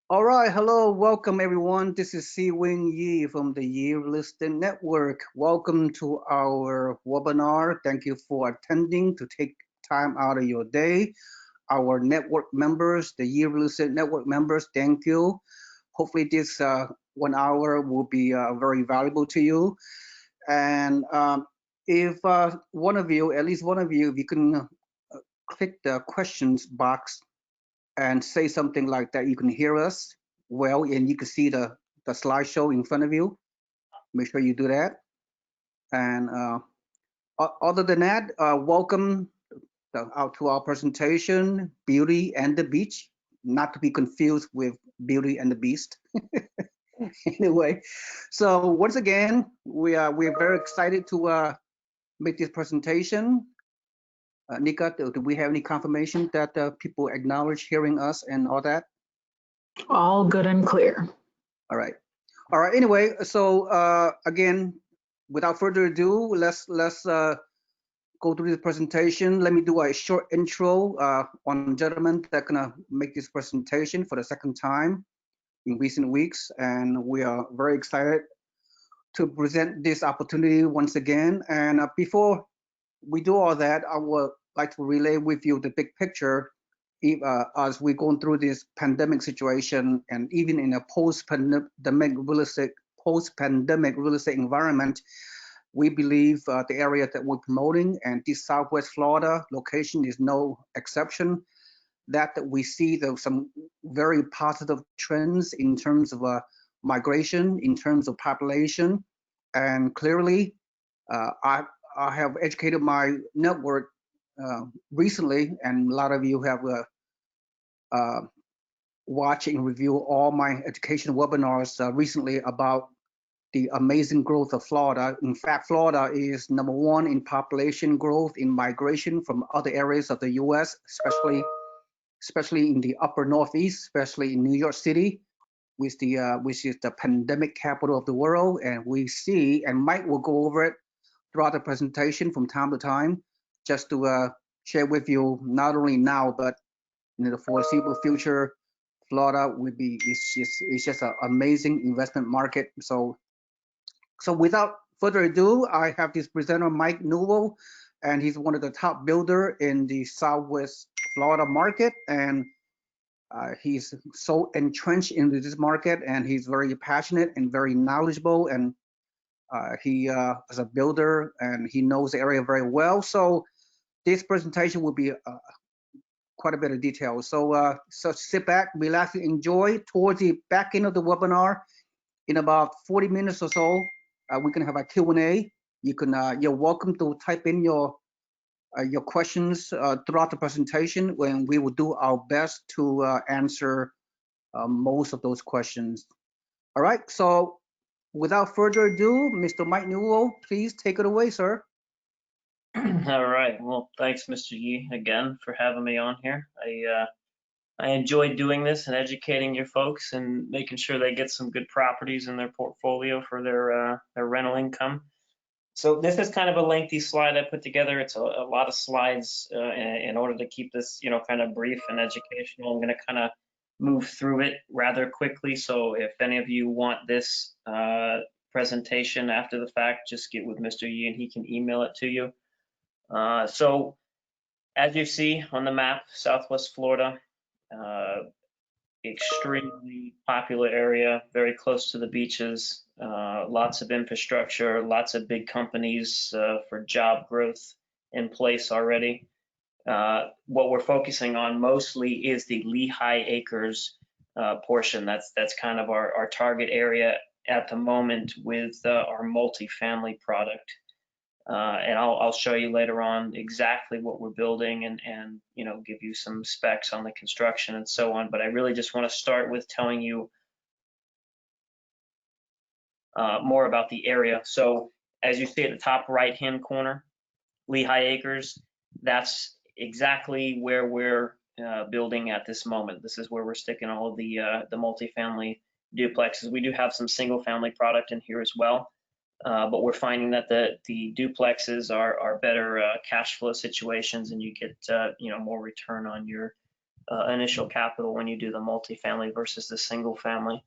All right, hello, welcome everyone. This is Si Wing Yi from the Yi Real Estate Network. Welcome to our webinar. Thank you for attending to take time out of your day. Our network members, the Yi Real Estate Network members, thank you. Hopefully this 1 hour will be very valuable to you. And if one of you, at least one of you, if you can click the questions box and say something like that, you can hear us well and you can see the slideshow in front of you. Make sure you do that. And other than that, welcome out to our presentation, Beauty and the Beach, not to be confused with Beauty and the Beast. Anyway, so once again, we're very excited to make this presentation. Nika, do we have any confirmation that people acknowledge hearing us and all that? All good and clear. All right. All right. Anyway, so again, without further ado, let's go through the presentation. Let me do a short intro on gentlemen that gonna make this presentation for the second time in recent weeks, and we are very excited to present this opportunity once again. And before we do all that, I would like to relay with you the big picture as we're going through this pandemic situation, and even in a post-pandemic real estate environment, we believe the area that we're promoting and this Southwest Florida location is no exception. That we see some very positive trends in terms of migration, in terms of population, and clearly, I have educated my network recently, and a lot of you have uh, watched and reviewed all my education webinars recently about the amazing growth of Florida. In fact, Florida is number one in population growth, in migration from other areas of the U.S., especially in the upper Northeast, especially in New York City, which is the pandemic capital of the world. And we see, and Mike will go over it throughout the presentation from time to time, just to share with you not only now but in the foreseeable future, Florida would be it's just an amazing investment market. So without further ado, I have this presenter, Mike Newell, and he's one of the top builder in the Southwest Florida market. And he's so entrenched into this market, and he's very passionate and very knowledgeable. And he is a builder, and he knows the area very well. So this presentation will be quite a bit of detail. So sit back, relax, and enjoy. Towards the back end of the webinar, in about 40 minutes or so, we can have a Q&A. You're welcome to type in your questions throughout the presentation, when we will do our best to answer most of those questions. All right, so without further ado, Mr. Mike Newell, please take it away, sir. All right. Well, thanks, Mr. Yi, again for having me on here. I enjoy doing this and educating your folks and making sure they get some good properties in their portfolio for their rental income. So this is kind of a lengthy slide I put together. It's a lot of slides in order to keep this, kind of brief and educational. I'm going to kind of move through it rather quickly. So if any of you want this presentation after the fact, just get with Mr. Yi and he can email it to you. So as you see on the map, Southwest Florida, extremely popular area, very close to the beaches, lots of infrastructure, lots of big companies for job growth in place already. What we're focusing on mostly is the Lehigh Acres portion. That's kind of our target area at the moment with our multifamily product. And I'll show you later on exactly what we're building and give you some specs on the construction and so on. But I really just want to start with telling you more about the area. So as you see at the top right-hand corner, Lehigh Acres, that's exactly where we're building at this moment. This is where we're sticking all of the multifamily duplexes. We do have some single-family product in here as well. But we're finding that the duplexes are better cash flow situations, and you get more return on your initial capital when you do the multifamily versus the single family.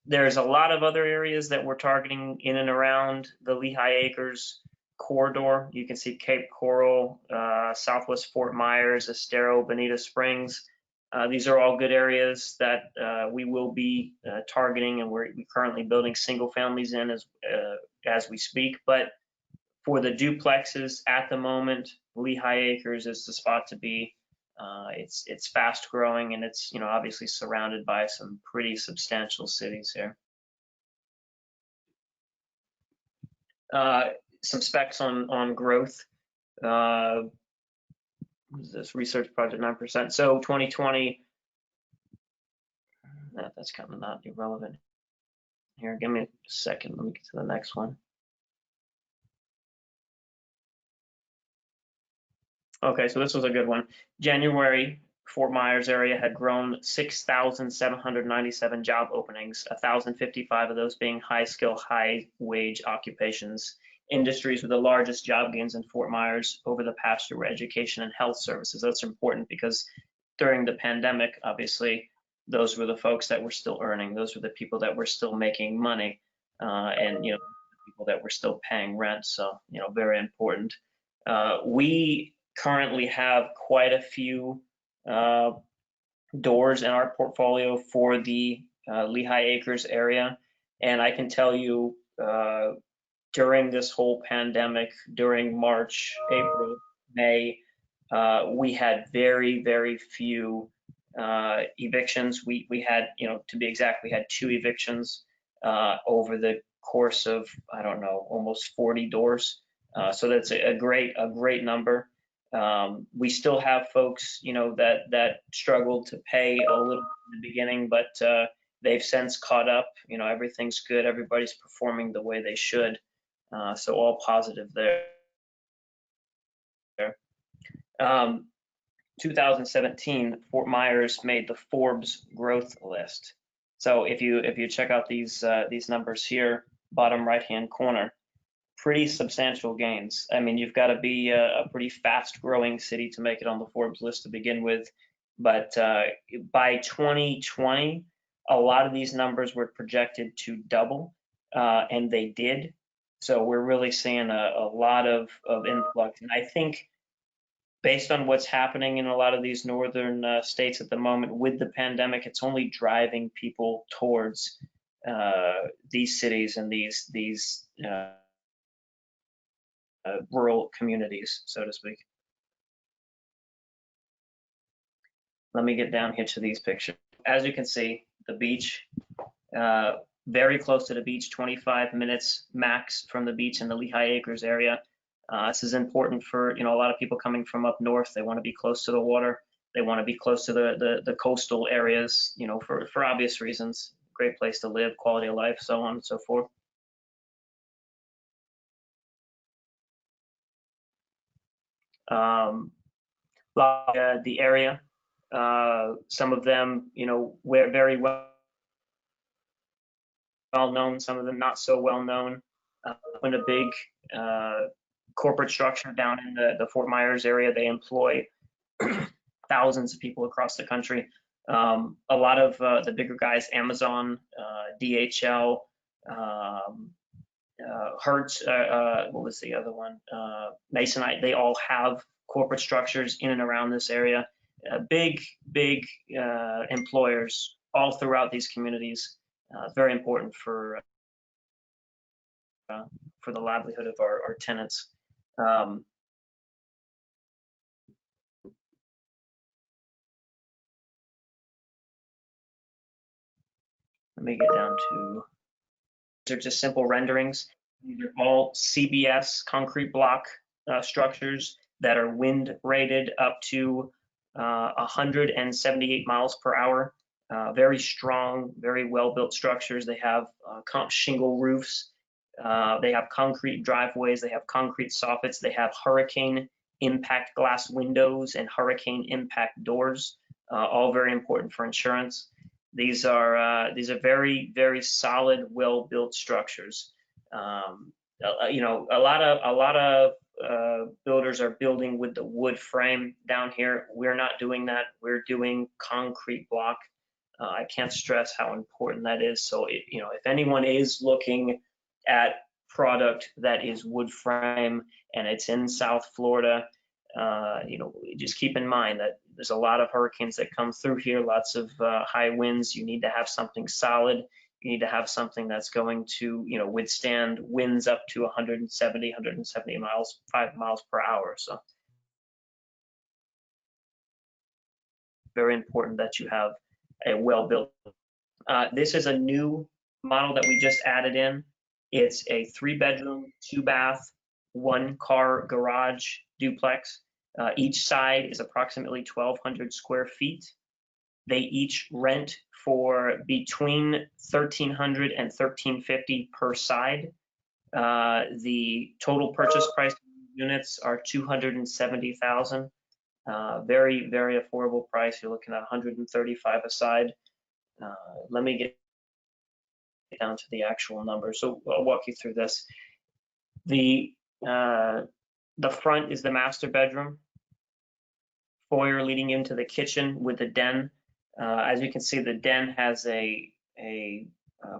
There's a lot of other areas that we're targeting in and around the Lehigh Acres corridor. You can see Cape Coral, Southwest Fort Myers, Estero, Bonita Springs. These are all good areas that we will be targeting, and we're currently building single families in as we speak. But for the duplexes at the moment, Lehigh Acres is the spot to be. It's fast growing, and it's obviously surrounded by some pretty substantial cities here. Some specs on growth. What is this research project 9%? So 2020. That's kind of not irrelevant here. Give me a second. Let me get to the next one. Okay, so this was a good one. January, Fort Myers area had grown 6,797 job openings, 1,055 of those being high skill, high wage occupations. Industries with the largest job gains in Fort Myers over the past year were education and health services. That's important because during the pandemic, obviously, those were the folks that were still earning. Those were the people that were still making money, and the people that were still paying rent. So, very important. We currently have quite a few doors in our portfolio for the Lehigh Acres area. And I can tell you during this whole pandemic, during March, April, May, we had very, very few evictions. We had, to be exact, we had 2 evictions over the course of, I don't know, almost 40 doors. So that's a great number. We still have folks, that struggled to pay a little in the beginning, but they've since caught up. Everything's good. Everybody's performing the way they should. So all positive there. 2017, Fort Myers made the Forbes growth list. So if you check out these numbers here, bottom right-hand corner, pretty substantial gains. I mean, you've got to be a pretty fast-growing city to make it on the Forbes list to begin with. But by 2020, a lot of these numbers were projected to double, and they did. So we're really seeing a lot of influx. And I think based on what's happening in a lot of these northern states at the moment with the pandemic, it's only driving people towards these cities and these rural communities, so to speak. Let me get down here to these pictures. As you can see, the beach, very close to the beach, 25 minutes max from the beach in the Lehigh Acres area. This is important for a lot of people coming from up north. They want to be close to the water. They want to be close to the coastal areas, for obvious reasons. Great place to live, quality of life, so on and so forth. The area, some of them, we're very well known, some of them not so well known. In a big corporate structure down in the Fort Myers area, they employ thousands of people across the country. A lot of the bigger guys, Amazon, DHL, Hertz, what was the other one? Masonite, they all have corporate structures in and around this area. Big employers all throughout these communities. Very important for the livelihood of our tenants. Let me get down to, they're just simple renderings. These are all CBS concrete block structures that are wind rated up to 178 miles per hour. Very strong, very well-built structures. They have shingle roofs. They have concrete driveways. They have concrete soffits. They have hurricane impact glass windows and hurricane impact doors. All very important for insurance. These are very, very solid, well-built structures. A lot of builders are building with the wood frame down here. We're not doing that. We're doing concrete block. I can't stress how important that is. So, if anyone is looking at product that is wood frame and it's in South Florida, just keep in mind that there's a lot of hurricanes that come through here, lots of high winds. You need to have something solid. You need to have something that's going to, withstand winds up to 170 miles, 5 miles per hour. So very important that you have a well-built. This is a new model that we just added in. It's a 3-bedroom, 2-bath, 1-car garage duplex. Each side is approximately 1,200 square feet. They each rent for between $1,300 and $1,350 per side. The total purchase price of units are $270,000. Very, very affordable price. You're looking at $135 a side. Let me get down to the actual numbers. So I'll walk you through this. The front is the master bedroom. Foyer leading into the kitchen with the den. As you can see, the den has a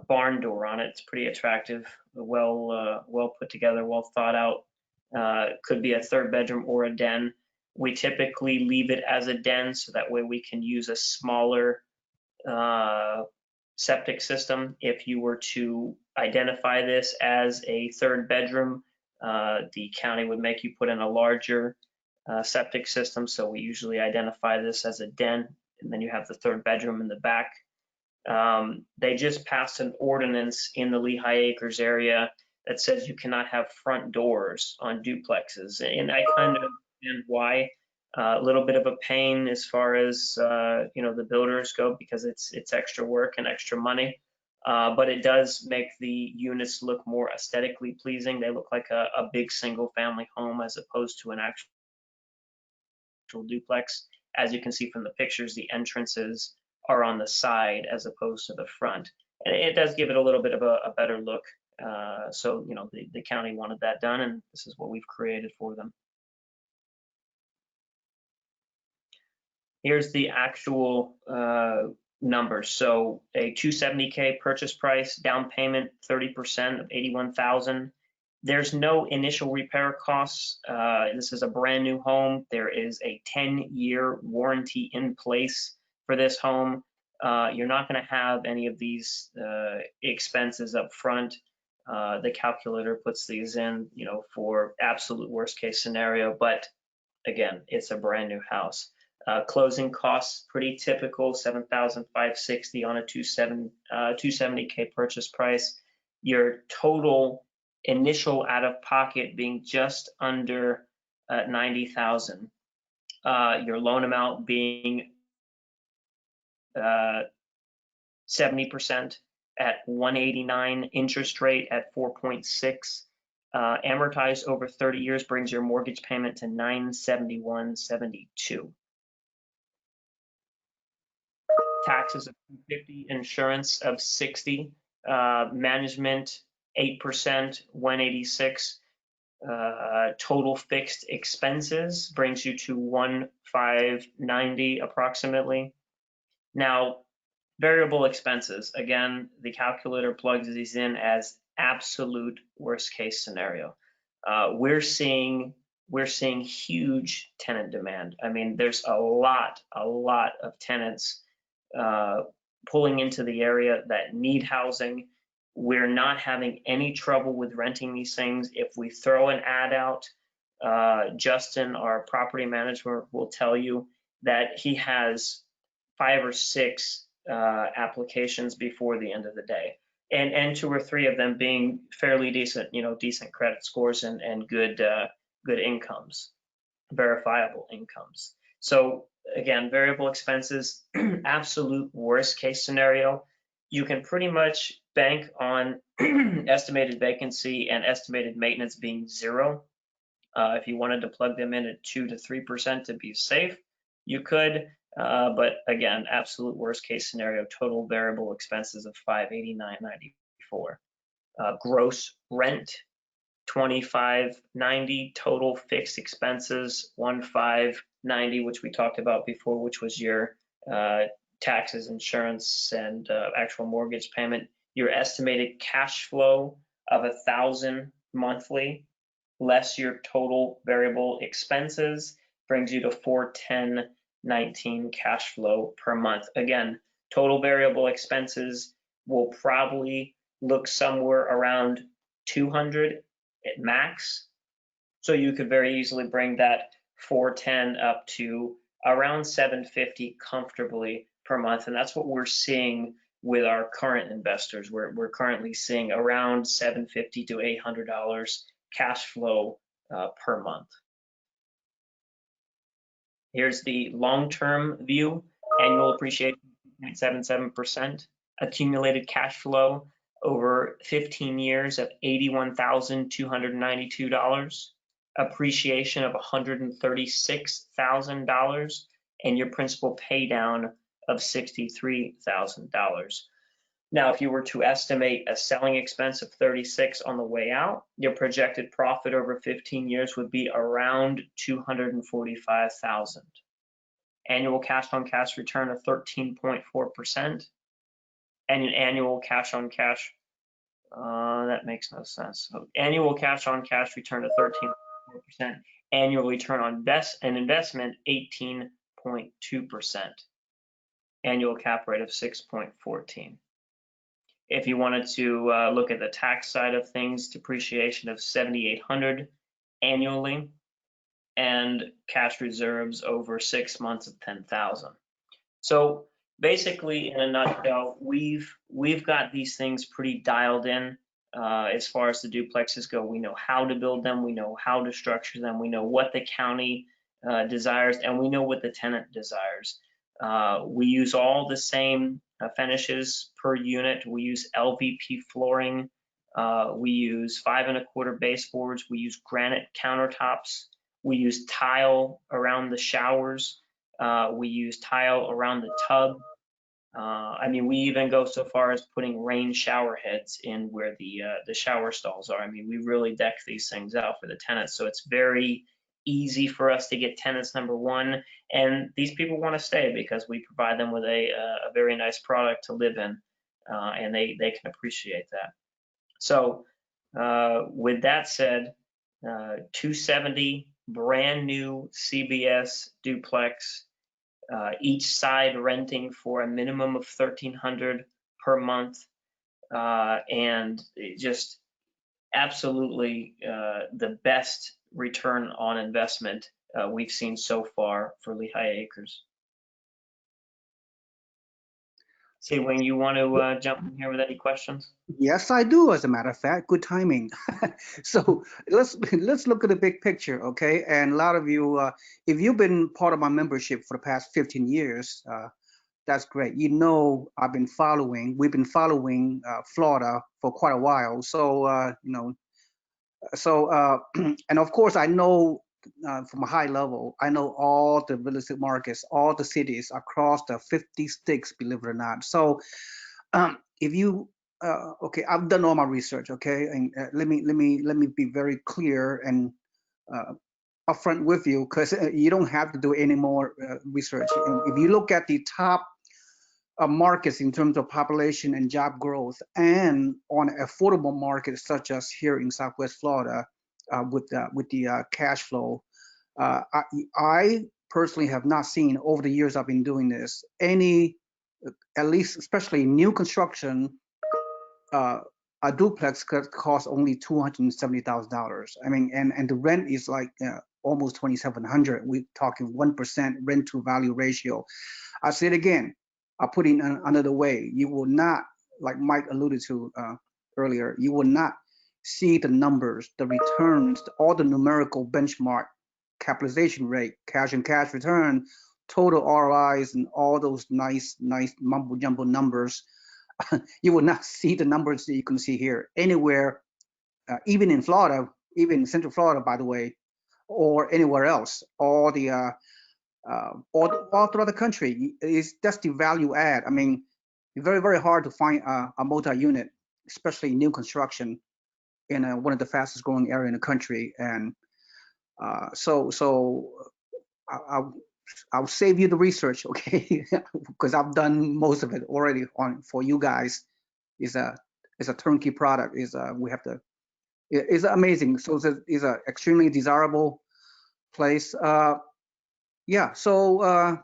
barn door on it. It's pretty attractive, well put together, well thought out. Could be a 3rd bedroom or a den. We typically leave it as a den so that way we can use a smaller septic system. If you were to identify this as a 3rd bedroom, the county would make you put in a larger septic system. So we usually identify this as a den, and then you have the 3rd bedroom in the back. They just passed an ordinance in the Lehigh Acres area that says you cannot have front doors on duplexes, and I kind of understand why. A little bit of a pain as far as the builders go, because it's extra work and extra money, but it does make the units look more aesthetically pleasing. They look like a big single family home as opposed to an actual duplex. As you can see from the pictures, the entrances are on the side as opposed to the front, and it does give it a little bit of a better look. So the county wanted that done, and this is what we've created for them. Here's the actual numbers. So a $270K purchase price, down payment 30% of $81,000. There's no initial repair costs. This is a brand new home. There is a 10-year warranty in place for this home. You're not going to have any of these expenses up front. The calculator puts these in, for absolute worst case scenario. But again, it's a brand new house. Closing costs, pretty typical, $7,560 on a $270K purchase price. Your total initial out of pocket being just under $90,000. Your loan amount being 70% at $189, interest rate at 4.6. Amortized over 30 years brings your mortgage payment to $971.72. Taxes of $250, insurance of $60, management 8%, $186. Total fixed expenses brings you to $1,590 approximately. Now, variable expenses, again, the calculator plugs these in as absolute worst case scenario. We're seeing huge tenant demand. I mean, there's a lot of tenants pulling into the area that need housing. We're not having any trouble with renting these things. If we throw an ad out, Justin, our property manager, will tell you that he has 5 or 6 applications before the end of the day, and 2 or 3 of them being fairly decent, decent credit scores and good incomes, verifiable incomes. So again, variable expenses, absolute worst case scenario. You can pretty much bank on estimated vacancy and estimated maintenance being 0. If you wanted to plug them in at 2 to 3% to be safe, you could. But again, absolute worst case scenario, total variable expenses of $589.94. Gross rent $25.90. Total fixed expenses, $15.90, which we talked about before, which was your taxes, insurance, and actual mortgage payment. Your estimated cash flow of $1,000 monthly, less your total variable expenses, brings you to $410.19 cash flow per month. Again, total variable expenses will probably look somewhere around 200 at max. So you could very easily bring that 410 up to around 750 comfortably per month. And that's what we're seeing with our current investors. We're currently seeing around $750 to $800 cash flow per month. Here's the long-term view. Annual appreciation 0.77%, accumulated cash flow over 15 years of $81,292, appreciation of $136,000, and your principal pay down of $63,000. Now, if you were to estimate a selling expense of 36 on the way out, your projected profit over 15 years would be around 245,000. Annual cash on cash return of 13.4%, and an annual cash on cash, that makes no sense. So annual cash on cash return of 13.4%, annual return on investment 18.2%, annual cap rate of 6.14. If you wanted to look at the tax side of things, depreciation of $7,800 annually, and cash reserves over 6 months of $10,000. So basically, in a nutshell, we've got these things pretty dialed in as far as the duplexes go. We know how to build them, we know how to structure them, we know what the county desires, and we know what the tenant desires. We use all the same finishes per unit. We use LVP flooring. We use 5 1/4 baseboards. We use granite countertops. We use tile around the showers. We use tile around the tub. I mean, we even go so far as putting rain shower heads in where the shower stalls are. I mean, we really deck these things out for the tenants. So it's very easy for us to get tenants, number one, and these people want to stay because we provide them with a very nice product to live in, and they can appreciate that. So with that said, 270 brand new CBS duplex, each side renting for a minimum of $1,300 per month, and just absolutely the best return on investment we've seen so far for Lehigh Acres. See, Wing, you want to jump in here with any questions? Yes, I do, as a matter of fact. Good timing. So let's look at the big picture, okay? And a lot of you, if you've been part of my membership for the past 15 years, that's great. You know, we've been following Florida for quite a while. So, and of course, I know from a high level, I know all the real estate markets, all the cities across the 50 states, believe it or not. So if you, okay, I've done all my research, okay, and let me be very clear and upfront with you, because you don't have to do any more research. If you look at the top markets in terms of population and job growth, and on affordable markets such as here in Southwest Florida, with the cash flow, I personally have not seen over the years I've been doing this any, at least especially new construction, a duplex could cost only $270,000. I mean, and the rent is like almost $2,700. We're talking 1% rent to value ratio. I say it again, I put it another way. You will not, like Mike alluded to earlier, you will not see the numbers, the returns, all the numerical benchmark, capitalization rate, cash and cash return, total ROIs, and all those nice mumbo jumbo numbers. You will not see the numbers that you can see here anywhere, even in Florida, even in Central Florida, by the way, or anywhere else. All throughout the country, that's the value add. I mean, it's very hard to find a multi-unit, especially new construction, in one of the fastest growing area in the country. And so I'll save you the research, okay? Because I've done most of it already for you guys. It's a turnkey product. We have to. It's amazing. So it's a extremely desirable place. Yeah. So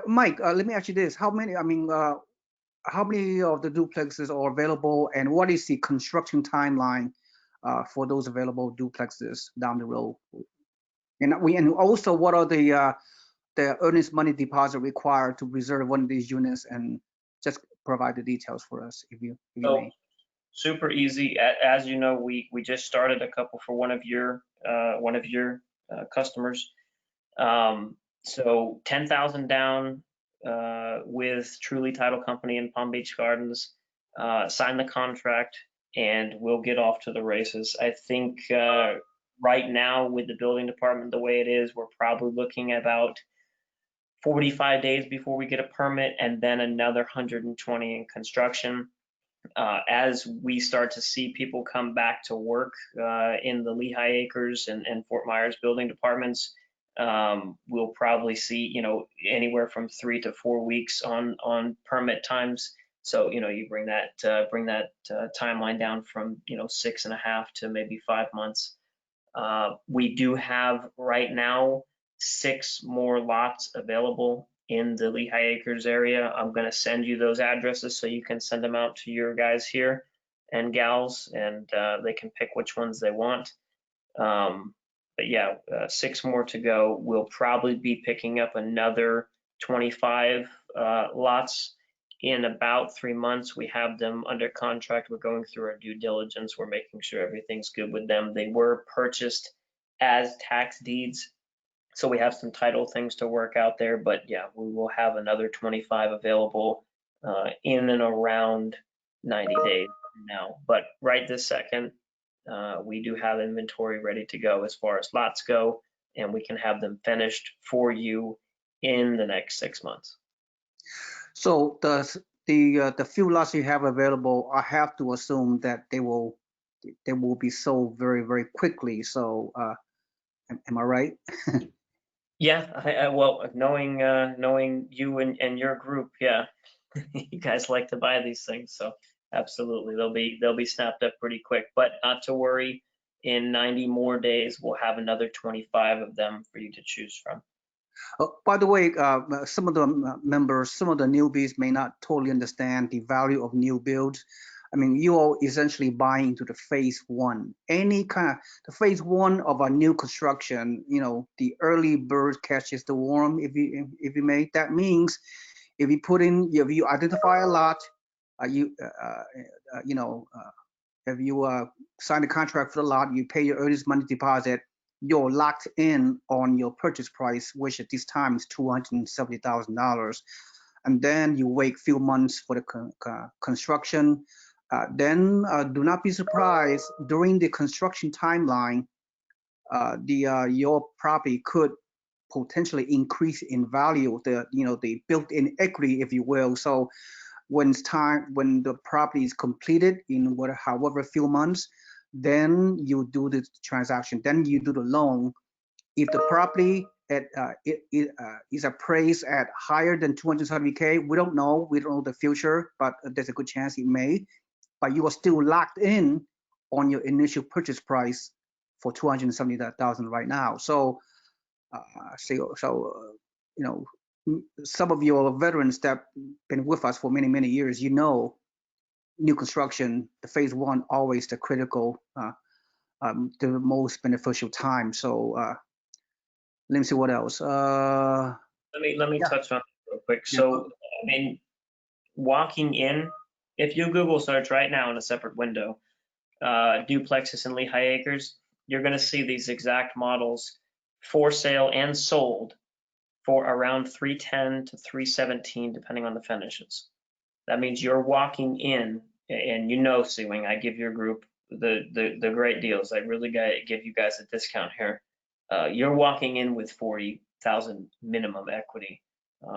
Mike, let me ask you this: how many? I mean, how many of the duplexes are available, and what is the construction timeline for those available duplexes down the road? And also, what are the earnest money deposit required to reserve one of these units, and just provide the details for us, if you So may. super easy. As you know, we just started a couple for one of your customers. So 10,000 down with Truly Title Company in Palm Beach Gardens. Sign the contract, and we'll get off to the races. I think right now with the building department the way it is, we're probably looking at about 45 days before we get a permit, and then another 120 in construction. As we start to see people come back to work in the Lehigh Acres and Fort Myers building departments, we'll probably see, anywhere from 3 to 4 weeks on permit times. So, you bring that timeline down from, 6.5 to maybe 5 months. We do have right now 6 more lots available in the Lehigh Acres area. I'm going to send you those addresses so you can send them out to your guys here and gals, and they can pick which ones they want. But yeah, 6 more to go. We'll probably be picking up another 25 lots in about 3 months. We have them under contract. We're going through our due diligence. We're making sure everything's good with them. They were purchased as tax deeds, so we have some title things to work out there. But yeah, we will have another 25 available in and around 90 days from now. But right this second, we do have inventory ready to go as far as lots go, and we can have them finished for you in the next 6 months. So the few lots you have available, I have to assume that they will be sold very, very quickly. So am I right? Yeah, well, knowing you and your group, yeah, you guys like to buy these things, so absolutely, they'll be snapped up pretty quick. But not to worry, in 90 more days, we'll have another 25 of them for you to choose from. By the way, some of the members, some of the newbies may not totally understand the value of new builds. I mean, you are essentially buying into the phase 1. The phase 1 of a new construction, the early bird catches the worm, if you may. That means if you identify a lot, if you sign a contract for the lot, you pay your earnest money deposit, you're locked in on your purchase price, which at this time is $270,000. And then you wait a few months for the construction. Then do not be surprised during the construction timeline, your property could potentially increase in value, the built-in equity, if you will. So when the property is completed in however few months, then you do the transaction, then you do the loan. If the property is appraised at higher than 270K, we don't know the future, but there's a good chance it may. But you are still locked in on your initial purchase price for 270,000 right now. So, some of your veterans that been with us for many, many years, new construction, the phase 1, always the critical, the most beneficial time. So let me see what else. Let me Yeah. touch on it real quick. Yeah. So, I mean, walking in, if you Google search right now in a separate window, duplexes in Lehigh Acres, you're going to see these exact models for sale and sold for around 310 to 317, depending on the finishes. That means you're walking in, and Sewing, I give your group the great deals. I really give you guys a discount here. You're walking in with 40,000 minimum equity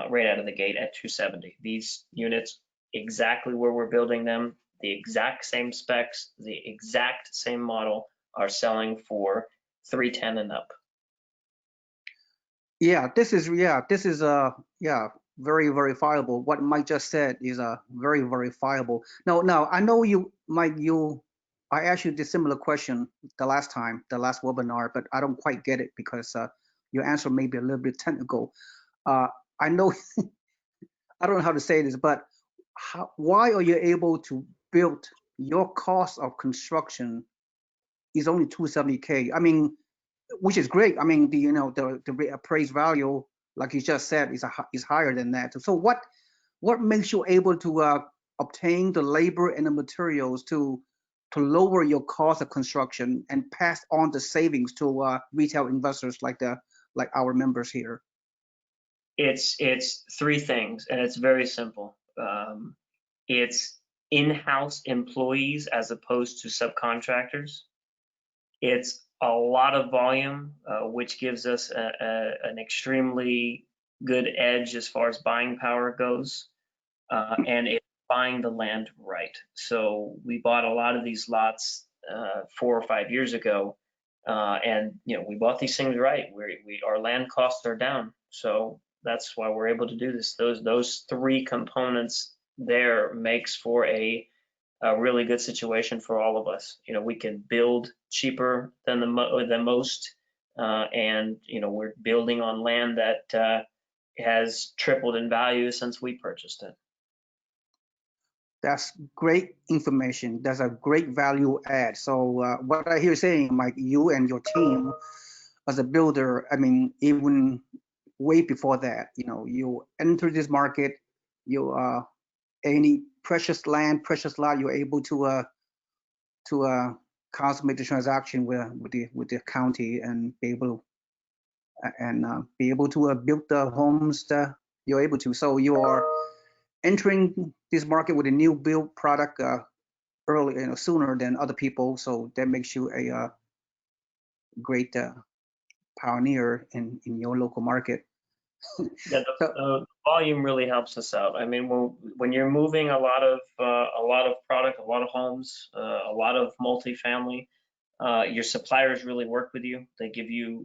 right out of the gate at 270. These units, exactly where we're building them, the exact same specs, the exact same model are selling for 310 and up. Yeah, this is yeah, very verifiable. What Mike just said is very verifiable. Now I know you, Mike, I asked you this similar question the last webinar, but I don't quite get it because your answer may be a little bit technical. I know I don't know how to say this, but why are you able to build your cost of construction is only 270K? I mean, which is great. I mean, the appraised value, like you just said, is higher than that. So what makes you able to obtain the labor and the materials to lower your cost of construction and pass on the savings to retail investors like our members here? It's three things, and it's very simple. It's in-house employees as opposed to subcontractors. It's a lot of volume, which gives us an extremely good edge as far as buying power goes, and it's buying the land right. So we bought a lot of these lots 4 or 5 years ago, and we bought these things right. Our land costs are down, so that's why we're able to do this. Those three components there makes for a really good situation for all of us. We can build cheaper than most, and we're building on land that has tripled in value since we purchased it. That's great information. That's a great value add. So what I hear you saying, Mike, you and your team as a builder, I mean, even way before that, you enter this market, you any precious lot, you're able to consummate the transaction with the county and be able to build the homes that you're able to. So you are entering this market with a new build product early, sooner than other people. So that makes you a great pioneer in your local market. Yeah, the volume really helps us out. I mean, when you're moving a lot of product, a lot of homes, a lot of multifamily, your suppliers really work with you. They give you,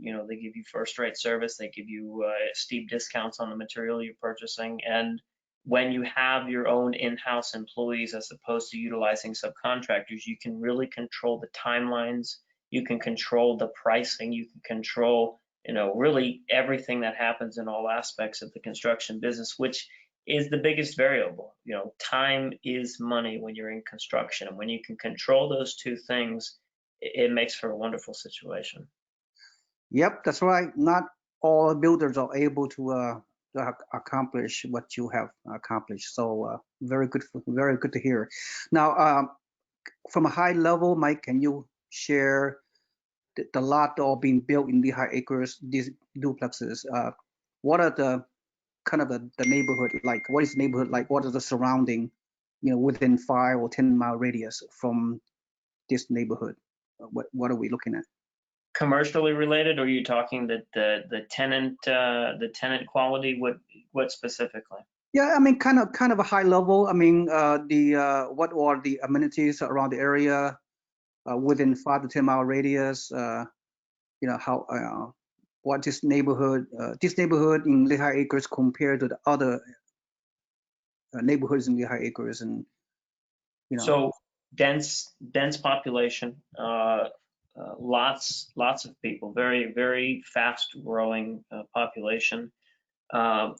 first-rate service. They give you steep discounts on the material you're purchasing. And when you have your own in-house employees as opposed to utilizing subcontractors, you can really control the timelines. You can control the pricing. You can control, really everything that happens in all aspects of the construction business, which is the biggest variable. Time is money when you're in construction. And when you can control those two things, it makes for a wonderful situation. Yep, that's right. Not all builders are able to accomplish what you have accomplished. So very good to hear. Now, from a high level, Mike, can you share the lot all being built in Lehigh Acres, these duplexes? What are the kind of the neighborhood like? What is the neighborhood like? What is the surrounding, within 5 or 10 mile radius from this neighborhood? What are we looking at? Commercially related, or are you talking that the tenant quality? What specifically? Yeah, I mean, kind of a high level. I mean, what are the amenities around the area within 5 to 10 mile radius? How what this neighborhood in Lehigh Acres compared to the other neighborhoods in Lehigh Acres, and So dense population, lots of people, very very fast growing population.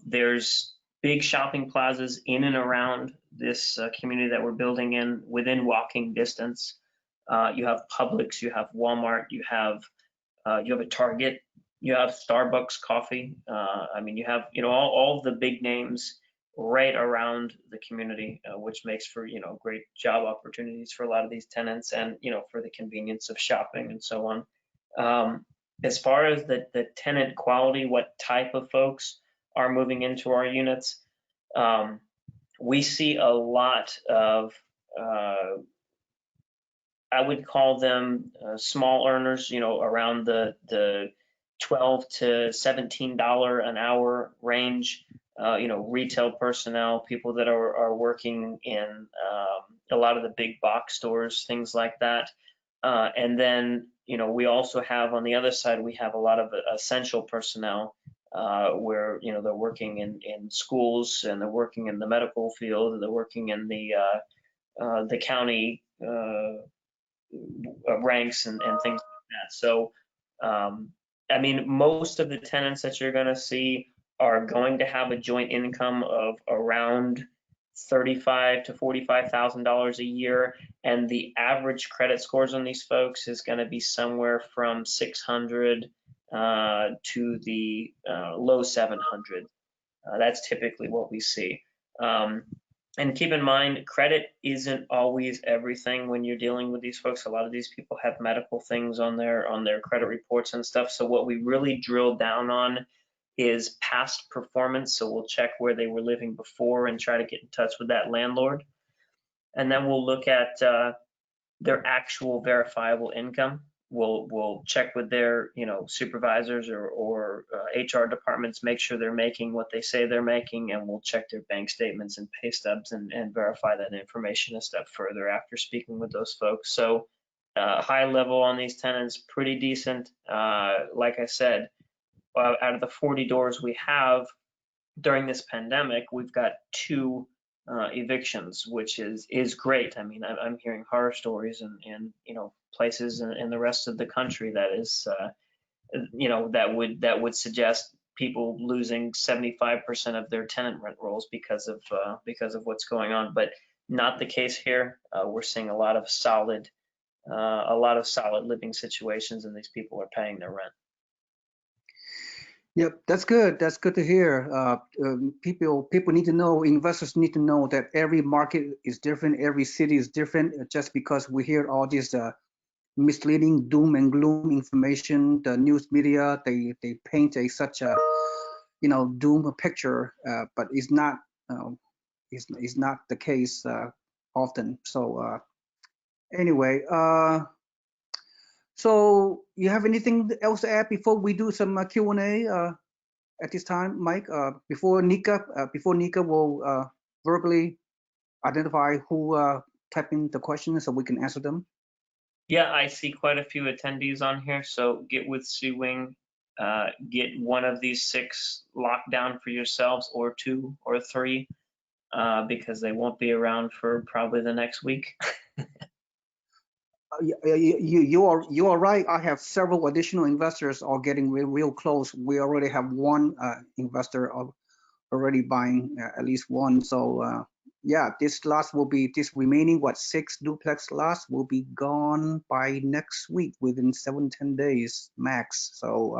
There's big shopping plazas in and around this community that we're building in within walking distance. You have Publix, you have Walmart, you have a Target, you have Starbucks coffee. I mean, you have all the big names right around the community, which makes for great job opportunities for a lot of these tenants, and for the convenience of shopping and so on. As far as the tenant quality, what type of folks are moving into our units, we see a lot of I would call them small earners, around the $12 to $17 an hour range. Retail personnel, people that are working in a lot of the big box stores, things like that. And then, we also have on the other side, we have a lot of essential personnel where, they're working in schools and they're working in the medical field and they're working in the county ranks and things like that. So, I mean, most of the tenants that you're going to see are going to have a joint income of around $35,000 to $45,000 a year, and the average credit scores on these folks is going to be somewhere from 600 to the low 700. That's typically what we see. And keep in mind, credit isn't always everything when you're dealing with these folks. A lot of these people have medical things on their credit reports and stuff. So what we really drill down on is past performance. So we'll check where they were living before and try to get in touch with that landlord. And then we'll look at their actual verifiable income. We'll check with their supervisors or HR departments, make sure they're making what they say they're making, and we'll check their bank statements and pay stubs and verify that information a step further after speaking with those folks. So high level on these tenants, pretty decent. Like I said, out of the 40 doors we have during this pandemic, we've got 2 evictions, which is great. I mean, I'm hearing horror stories in places in the rest of the country that is that would suggest people losing 75% of their tenant rent rolls because of what's going on, but not the case here. We're seeing a lot of solid living situations, and these people are paying their rent. Yep, that's good. That's good to hear. People need to know, investors need to know that every market is different, every city is different. Just because we hear all this misleading doom and gloom information, the news media they paint such a doom picture, but it's not the case often. So anyway. So you have anything else to add before we do some Q&A at this time, Mike? Before Nika will verbally identify who typed in the questions so we can answer them. Yeah, I see quite a few attendees on here. So get with Sue Wing, get one of these 6 locked down for yourselves, or 2 or 3, because they won't be around for probably the next week. You are right. I have several additional investors are getting real close. We already have one investor already buying at least one. So yeah, this remaining 6 duplex lots will be gone by next week, within 7-10 days max. So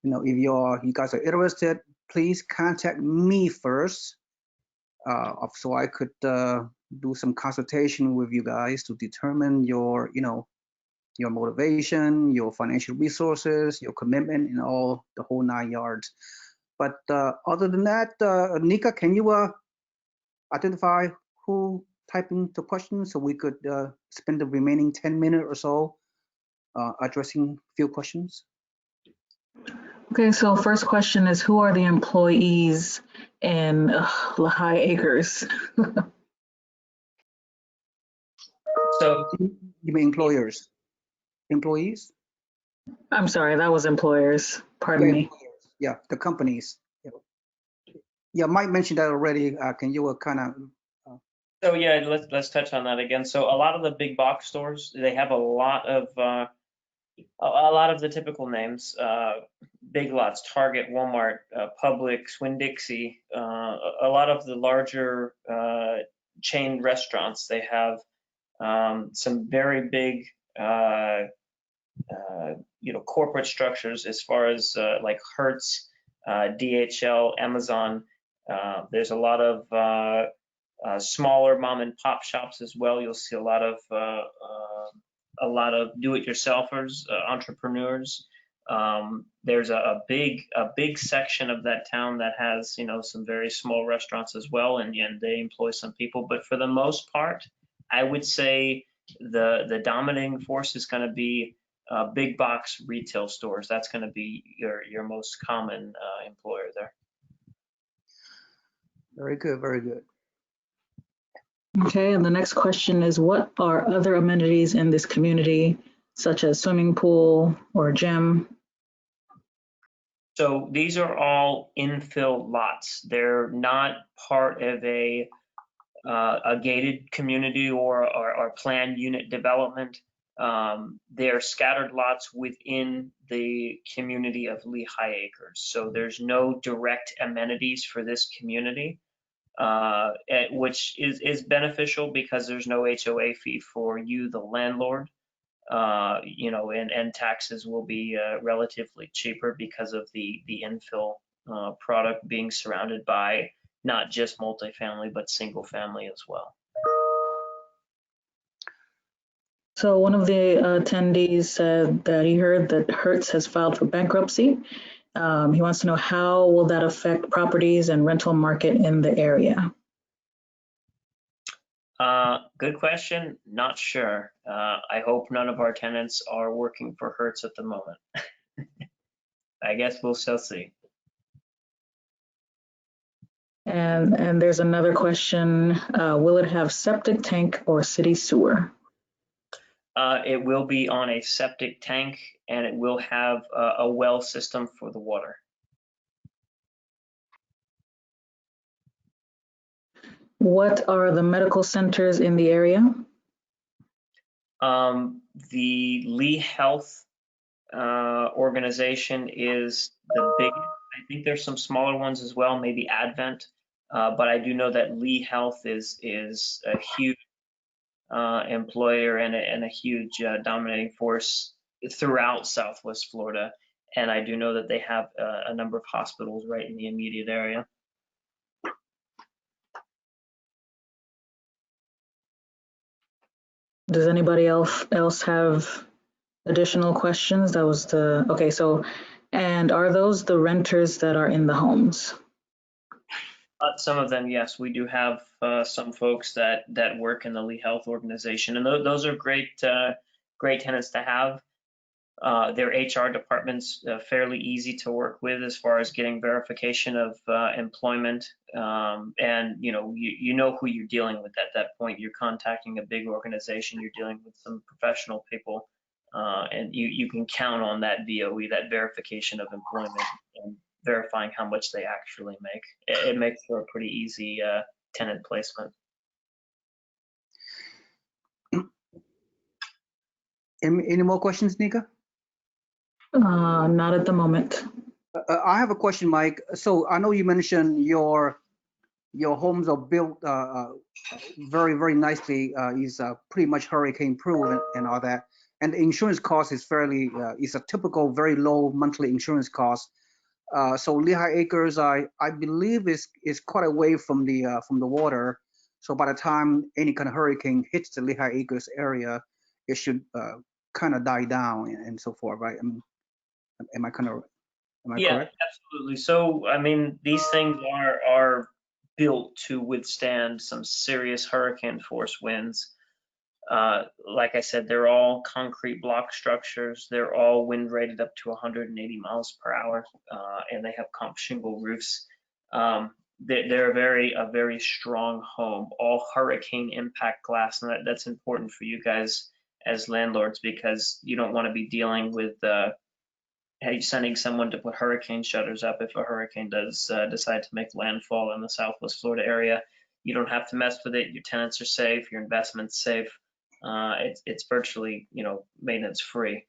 if you guys are interested, please contact me first, so I could do some consultation with you guys to determine your motivation, your financial resources, your commitment, and all the whole 9 yards. But other than that, Nika, can you identify who typed in the questions so we could spend the remaining 10 minutes or so addressing a few questions? Okay, so first question is, who are the employees in Lehigh Acres? So you mean employers? Employees? I'm sorry, that was employers. Pardon me. Yeah, the companies. Yeah, Mike mentioned that already. Can you kind of? So yeah, let's touch on that again. So a lot of the big box stores, they have a lot of the typical names, Big Lots, Target, Walmart, Publix, Winn-Dixie. A lot of the larger chain restaurants, they have some very big corporate structures as far as like Hertz, DHL, Amazon. There's a lot of smaller mom and pop shops as well. You'll see a lot of do-it-yourselfers, entrepreneurs. There's a big section of that town that has some very small restaurants as well, and they employ some people. But for the most part, I would say the dominating force is going to be big box retail stores. That's going to be your most common employer there. Very good, very good. Okay, and the next question is, what are other amenities in this community, such as swimming pool or gym? So these are all infill lots. They're not part of a gated community or planned unit development. They're scattered lots within the community of Lehigh Acres. So there's no direct amenities for this community, which is beneficial because there's no HOA fee for you, the landlord. And taxes will be relatively cheaper because of the infill product being surrounded by not just multifamily, but single family as well. So one of the attendees said that he heard that Hertz has filed for bankruptcy. He wants to know, how will that affect properties and rental market in the area? Good question. Not sure. I hope none of our tenants are working for Hertz at the moment. I guess we'll still see. And there's another question, will it have septic tank or city sewer? It will be on a septic tank, and it will have a well system for the water. What are the medical centers in the area? The Lee Health organization is the biggest. I think there's some smaller ones as well, maybe Advent, but I do know that Lee Health is a huge employer and a huge dominating force throughout Southwest Florida. And I do know that they have a number of hospitals right in the immediate area. Does anybody else have additional questions? That was okay, so, and are those the renters that are in the homes? Some of them, yes. We do have some folks that work in the Lee Health organization, and those are great tenants to have. Their HR department's fairly easy to work with as far as getting verification of employment, and you know who you're dealing with at that point. You're contacting a big organization. You're dealing with some professional people, and you can count on that VOE, that verification of employment, and verifying how much they actually make. It makes for a pretty easy tenant placement. Any more questions, Nika? Not at the moment. I have a question, Mike. So I know you mentioned your homes are built very, very nicely. Is pretty much hurricane proof and all that. And the insurance cost is fairly, is a typical very low monthly insurance cost. So Lehigh Acres, I believe is quite away from the water. So by the time any kind of hurricane hits the Lehigh Acres area, it should kind of die down and so forth, right? Am I correct? Absolutely. So, I mean, these things are built to withstand some serious hurricane force winds. Like I said, they're all concrete block structures. They're all wind rated up to 180 miles per hour, and they have comp shingle roofs. They're a very strong home, all hurricane impact glass, and that's important for you guys as landlords, because you don't want to be dealing with sending someone to put hurricane shutters up if a hurricane does decide to make landfall in the Southwest Florida area. You don't have to mess with it. Your tenants are safe. Your investment's safe. It's virtually, maintenance free.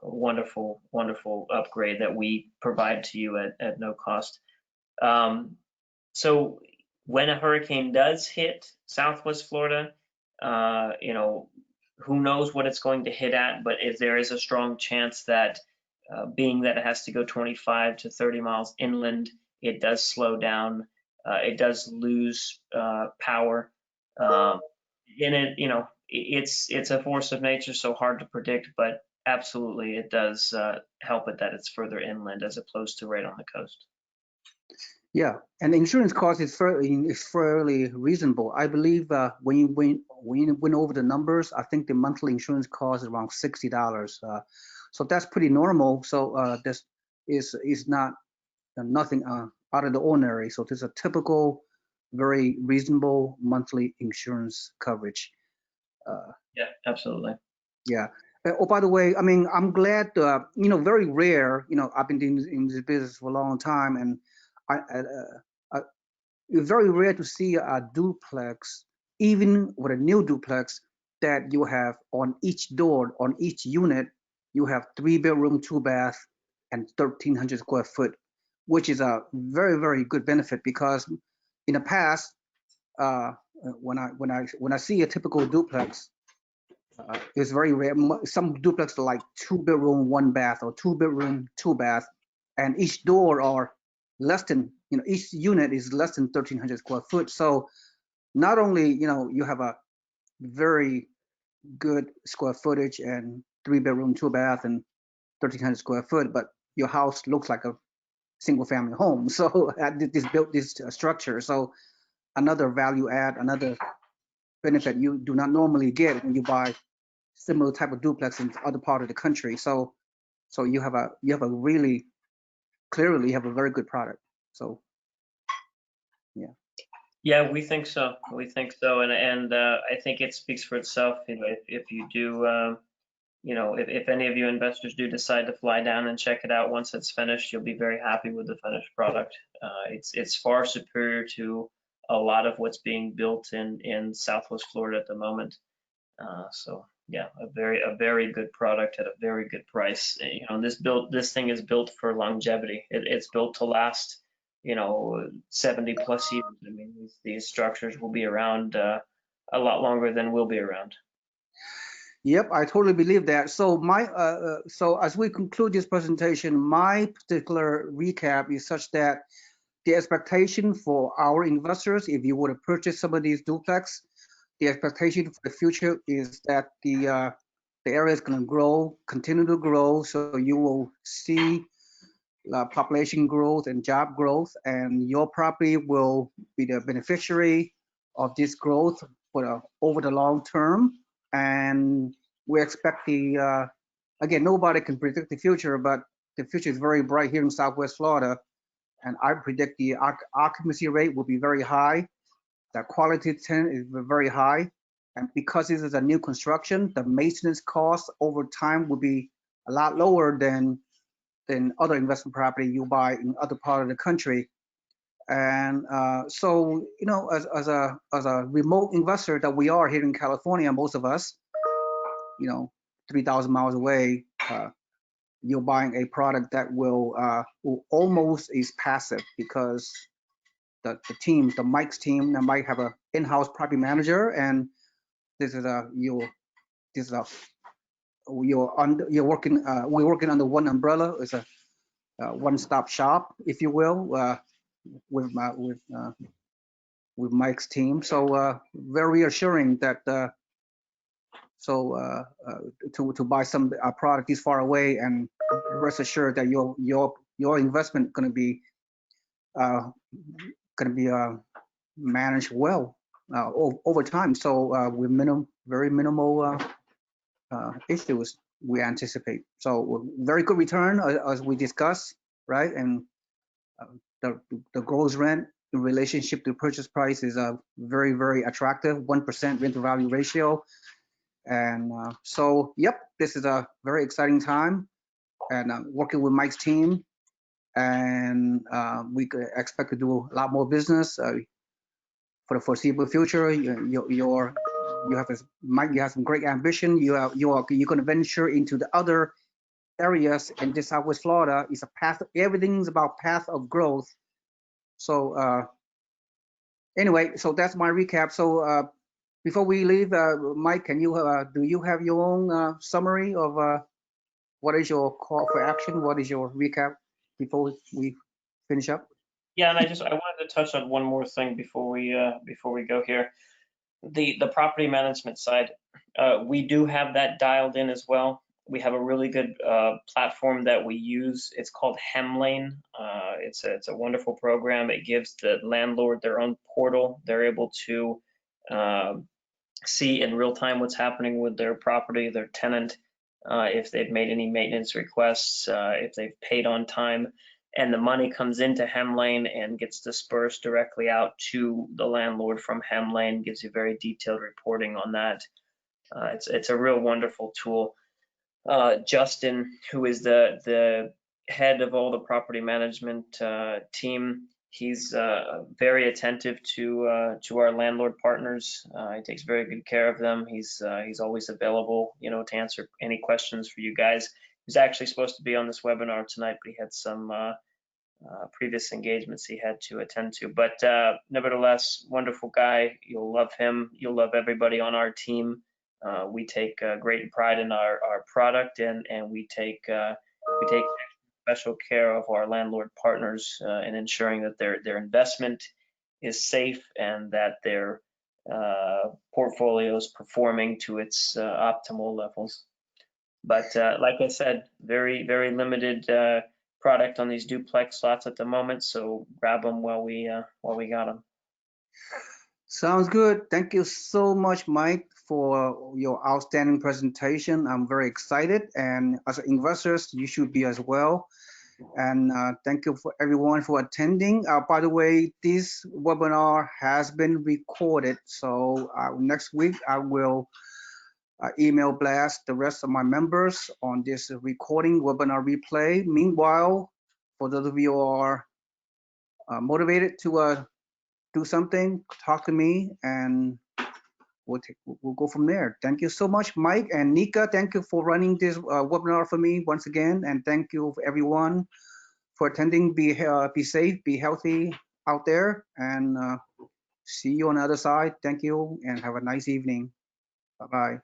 Wonderful, wonderful upgrade that we provide to you at no cost. So when a hurricane does hit Southwest Florida, who knows what it's going to hit at, but if there is a strong chance that being that it has to go 25 to 30 miles inland, it does slow down. It does lose power. It's a force of nature, so hard to predict, but absolutely it does help it that it's further inland as opposed to right on the coast. Yeah, and the insurance cost is fairly reasonable. I believe when you went over the numbers, I think the monthly insurance cost is around $60. So that's pretty normal. So this is not nothing out of the ordinary. So this is a typical very reasonable monthly insurance coverage. Yeah, absolutely. Yeah. Oh, by the way, I mean, I'm glad, very rare, I've been in this business for a long time, and it's very rare to see a duplex, even with a new duplex, that you have on each door, on each unit, you have 3 bedroom, 2 bath, and 1,300 square foot, which is a very, very good benefit because in the past, uh, when I see a typical duplex, it's very rare. Some duplex are like 2 bedroom, 1 bath, or 2 bedroom, 2 bath, and each door are less than, each unit is less than 1,300 square foot. So not only, you have a very good square footage and 3 bedroom, 2 bath, and 1,300 square foot, but your house looks like a single family home. So this built this structure. So another value add, another benefit you do not normally get when you buy similar type of duplex in other part of the country. So you have a really clearly you have a very good product. So yeah. Yeah, we think so. We think so, and I think it speaks for itself. If you do, if any of you investors do decide to fly down and check it out once it's finished, you'll be very happy with the finished product. It's far superior to a lot of what's being built in Southwest Florida at the moment. So yeah, a very good product at a very good price. This thing is built for longevity. It's built to last, 70 plus years. I mean, these structures will be around a lot longer than we'll be around. Yep, I totally believe that. So so as we conclude this presentation, my particular recap is such that the expectation for our investors, if you were to purchase some of these duplex, the expectation for the future is that the area is going to grow, continue to grow. So you will see population growth and job growth, and your property will be the beneficiary of this growth over the long term. And we expect again, nobody can predict the future, but the future is very bright here in Southwest Florida. And I predict the occupancy rate will be very high. The quality tenant is very high. And because this is a new construction, the maintenance costs over time will be a lot lower than other investment property you buy in other part of the country. And so, as a remote investor that we are here in California, most of us, 3,000 miles away, you're buying a product that will almost is passive because the Mike's team, that might have a in-house property manager, and this is you're working, we're working under one umbrella. It's a one-stop shop, if you will, with Mike's team. So very reassuring that to buy some product this far away, and rest assured that your investment going to be managed well over time. So with very minimal issues we anticipate. So very good return as we discussed, right? And the gross rent in relationship to purchase price is very, very attractive, 1% rent to value ratio. And so, yep, this is a very exciting time, and working with Mike's team, and we could expect to do a lot more business for the foreseeable future. Mike, you have some great ambition. You're going to venture into the other areas in this Southwest Florida. It's a path. Everything's about path of growth. So anyway, so that's my recap. So before we leave, Mike, do you have your own summary of what is your call for action? What is your recap before we finish up? Yeah, and I wanted to touch on one more thing before we go here. The property management side, we do have that dialed in as well. We have a really good platform that we use. It's called Hemlane. It's a wonderful program. It gives the landlord their own portal. They're able to see in real time what's happening with their property, their tenant, if they've made any maintenance requests, if they've paid on time. and the money comes into Hemlane and gets dispersed directly out to the landlord from Hemlane. Gives you very detailed reporting on that. It's a real wonderful tool. Justin, who is the head of all the property management team, he's very attentive to our landlord partners. He takes very good care of them. He's always available, to answer any questions for you guys. He's actually supposed to be on this webinar tonight, but he had some previous engagements he had to attend to. But nevertheless, wonderful guy. You'll love him. You'll love everybody on our team. We take great pride in our product, and we take special care of our landlord partners in ensuring that their investment is safe and that their portfolio is performing to its optimal levels. But like I said, very, very limited product on these duplex lots at the moment, so grab them while we got them. Sounds good. Thank you so much, Mike, for your outstanding presentation. I'm very excited, and as investors, you should be as well. And thank you for everyone for attending. By the way, this webinar has been recorded, so next week I will email blast the rest of my members on this recording webinar replay. Meanwhile, for those of you who are motivated to do something, talk to me, and we'll go from there. Thank you so much, Mike and Nika. Thank you for running this webinar for me once again, and thank you for everyone for attending. Be safe, be healthy out there, and see you on the other side. Thank you, and have a nice evening. Bye-bye.